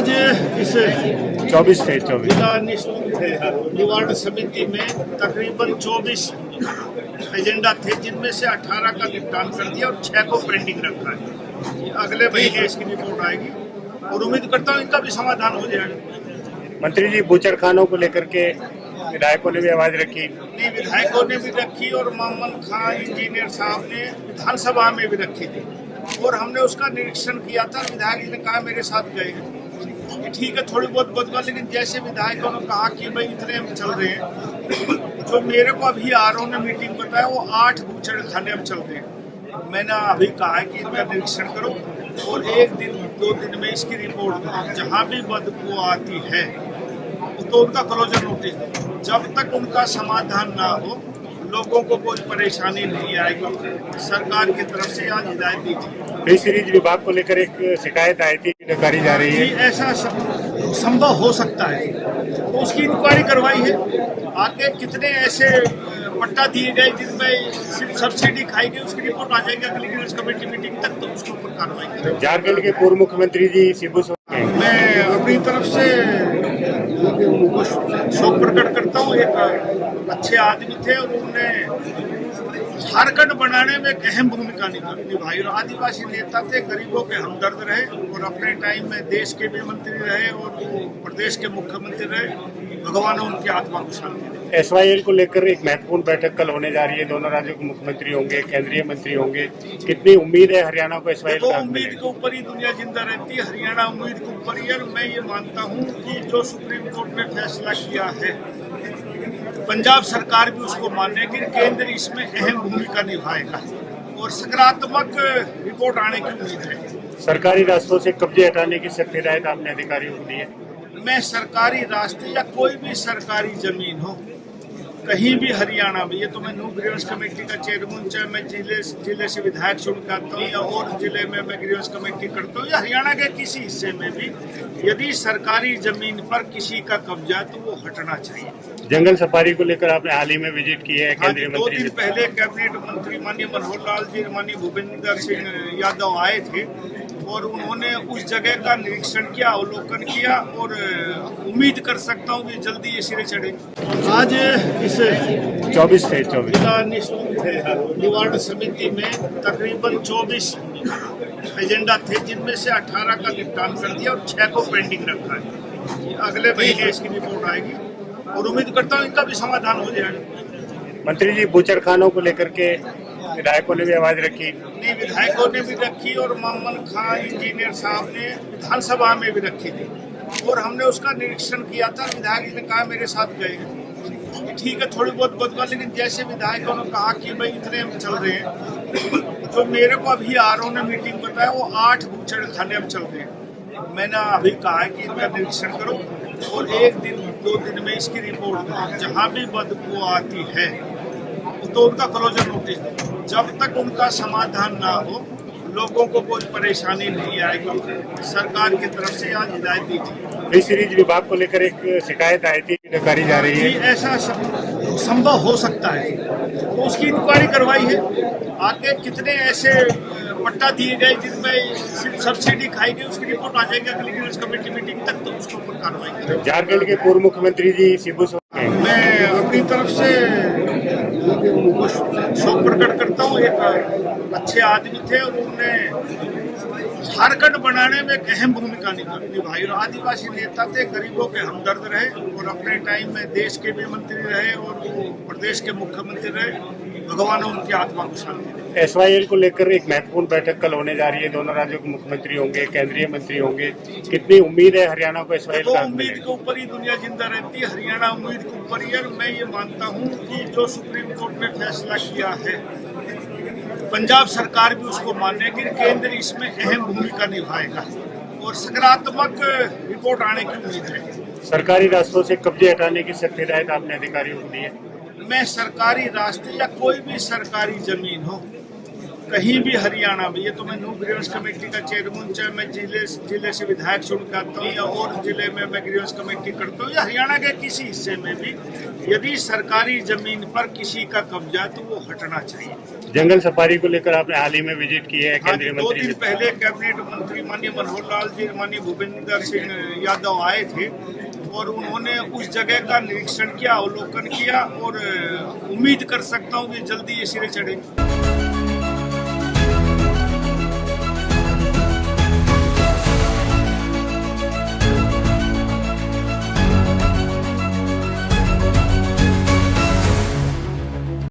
आज इस 24 थे 24 जिला निवारण समिति में तकरीबन 24 एजेंडा थे, जिनमें से 18 का निपटान कर दिया और 6 को पेंडिंग रखा है। अगले महीने इसकी रिपोर्ट आएगी और उम्मीद करता हूँ इनका भी समाधान हो जाएगा। मंत्री जी, बूचड़खानों को लेकर के विधायकों ने भी आवाज रखी। नहीं, विधायकों ने भी रखी और मोहम्मद खान इंजीनियर साहब ने विधानसभा में भी रखी थी और हमने उसका निरीक्षण किया था। विधायक जी ने कहा मेरे साथ गए कि ठीक है, थोड़ी बहुत बदला, लेकिन जैसे विधायकों ने कहा कि भाई इतने हम चल रहे हैं, जो मेरे को अभी आरओ ने मीटिंग बताया वो 8 बूचड़खाने अब चल रहे हैं। मैंने अभी कहा है कि इनका निरीक्षण करो और 1 दिन 2 दिन में इसकी रिपोर्ट दो। जहाँ भी बदबू आती है तो उनका क्लोजर नोटिस दो। जब तक उनका समाधान ना हो लोगों को कोई परेशानी नहीं आएगी। सरकार की तरफ से आज हिदायत दी थी। फिश सीरीज विभाग को लेकर एक शिकायत आई थी, नकारी जा रही है। ऐसा संभव हो सकता है तो उसकी इंक्वायरी करवाई है। आगे कितने ऐसे पट्टा दिए गए जिनमें सिर्फ सब्सिडी खाई गई, उसकी रिपोर्ट आ जाएगी अगली ग्रीवेंस कमेटी मीटिंग तक, तो उसके ऊपर कार्रवाई करेंगे। झारखंड के पूर्व मुख्यमंत्री जी शिबू सोरेन, मैं अपनी तरफ से शोक प्रकट करता हूँ। एक अच्छे आदमी थे और उन्होंने झारखंड बनाने में एक अहम भूमिका निभाई और आदिवासी नेता थे, गरीबों के हमदर्द रहे और अपने टाइम में देश के भी मंत्री रहे और प्रदेश के मुख्यमंत्री रहे। भगवान उनकी आत्मा को शांति दे। SYL को लेकर एक महत्वपूर्ण बैठक कल होने जा रही है। दोनों राज्यों के मुख्यमंत्री होंगे, केंद्रीय मंत्री होंगे। कितनी उम्मीद है हरियाणा को SYL तो का? उम्मीद के ऊपर ही दुनिया जिंदा रहती है। हरियाणा उम्मीद के ऊपर ही। और मैं ये मानता हूँ कि जो सुप्रीम कोर्ट ने फैसला किया है, पंजाब सरकार भी उसको मानने की, केंद्र इसमें अहम भूमिका निभाएगा और सकारात्मक रिपोर्ट आने की उम्मीद है। सरकारी रास्तों से कब्जे हटाने की सख्त हिदायत आपने अधिकारियों को दी है। मैं सरकारी रास्ते या कोई भी सरकारी जमीन हो कहीं भी हरियाणा में, ये तो मैं न्यू ग्रीवेंस कमेटी का चेयरमैन, चाहे मैं जिले से विधायक चुन के आता हूँ या और जिले में मैं ग्रीवेंस कमेटी करता हूँ या हरियाणा के किसी हिस्से में भी, यदि सरकारी जमीन पर किसी का कब्जा है तो वो हटना चाहिए। जंगल सफारी को लेकर आपने हाल ही में विजिट की है। केंद्रीय 2 मंत्री दिन पहले कैबिनेट मंत्री माननीय मनोहर लाल जी, माननीय भूपेंद्र सिंह यादव आए थे और उन्होंने उस जगह का निरीक्षण किया, अवलोकन किया और उम्मीद कर सकता हूँ कि जल्दी ये सिरे चढ़ेगी। आज इस 24 थे 24 जिला निवारण समिति में तकरीबन 24 एजेंडा थे, जिनमें से 18 का निपटान कर दिया और 6 को पेंडिंग रखा है। अगले महीने इसकी रिपोर्ट आएगी और उम्मीद करता हूँ इनका भी समाधान हो जाएगा। मंत्री जी, बूचड़खानों को लेकर के विधायकों ने भी आवाज रखी। नहीं, विधायकों ने भी रखी और मोहम्मद खान इंजीनियर साहब ने विधानसभा में भी रखी थी और हमने उसका निरीक्षण किया था। विधायक जी ने कहा मेरे साथ गए कि ठीक है, थोड़ी बहुत बदला, लेकिन जैसे विधायकों ने कहा कि भाई इतने हम चल रहे हैं, जो मेरे को अभी आरओ ने मीटिंग बताया वो 8 बूचड़खाने अब चल रहे हैं। मैंने अभी कहा है कि इनका निरीक्षण करो और 1 दिन 2 दिन में इसकी रिपोर्ट दो। जहाँ भी बदबू आती है तो उनका क्लोजर नोटिस दो। जब तक उनका समाधान ना हो लोगों को कोई परेशानी नहीं आएगी। सरकार की तरफ से आज हिदायत दी थी। फिश सीरीज विभाग को लेकर एक शिकायत आई थी, नकारी जा रही है। ऐसा संभव हो सकता है तो उसकी इंक्वायरी करवाई है। आगे कितने ऐसे पट्टा दिए गए जिनमें सिर्फ सब्सिडी खाई गई, उसकी रिपोर्ट आ जाएगी अगली ग्रीवेंस कमेटी मीटिंग तक, तो उसके ऊपर कार्रवाई करेंगे। झारखंड के पूर्व मुख्यमंत्री जी शिबू सोरेन, मैं अपनी तरफ से शोक प्रकट करता हूँ। एक अच्छे आदमी थे और उन्होंने झारखंड बनाने में एक अहम भूमिका निभाई और आदिवासी नेता थे, गरीबों के हमदर्द रहे और अपने टाइम में देश के भी मंत्री रहे और प्रदेश के मुख्यमंत्री रहे। भगवान उनकी आत्मा को शांति दे। SYL को लेकर एक महत्वपूर्ण बैठक कल होने जा रही है। दोनों राज्यों के मुख्यमंत्री होंगे, केंद्रीय मंत्री होंगे। कितनी उम्मीद है हरियाणा को SYL तो का? उम्मीद के ऊपर ही दुनिया जिंदा रहती है। हरियाणा उम्मीद के ऊपर ही। और मैं ये मानता हूँ कि जो सुप्रीम कोर्ट ने फैसला किया है, पंजाब सरकार भी उसको मानने की, केंद्र इसमें अहम भूमिका निभाएगा और सकारात्मक रिपोर्ट आने की उम्मीद है। सरकारी रास्तों से कब्जे हटाने की सख्त हिदायत आपने अधिकारियों को दी है। मैं सरकारी रास्ते या कोई भी सरकारी जमीन हो कहीं भी हरियाणा में, ये तो मैं न्यू ग्रीवेंस कमेटी का चेयरमैन, चाहे मैं जिले से विधायक चुन के आता हूँ या और जिले में मैं ग्रीवेंस कमेटी करता हूँ, या हरियाणा के किसी हिस्से में भी यदि सरकारी जमीन पर किसी का कब्जा तो वो हटना चाहिए। जंगल सफारी को लेकर आपने हाल ही में विजिट की है हाँ, केंद्रीय 2 मंत्री दिन पहले कैबिनेट मंत्री माननीय मनोहर लाल जी, माननीय भूपेंद्र सिंह यादव आए थे और उन्होंने उस जगह का निरीक्षण किया, अवलोकन किया और उम्मीद कर सकता हूँ कि जल्दी ये सिरे चढ़ेंगे।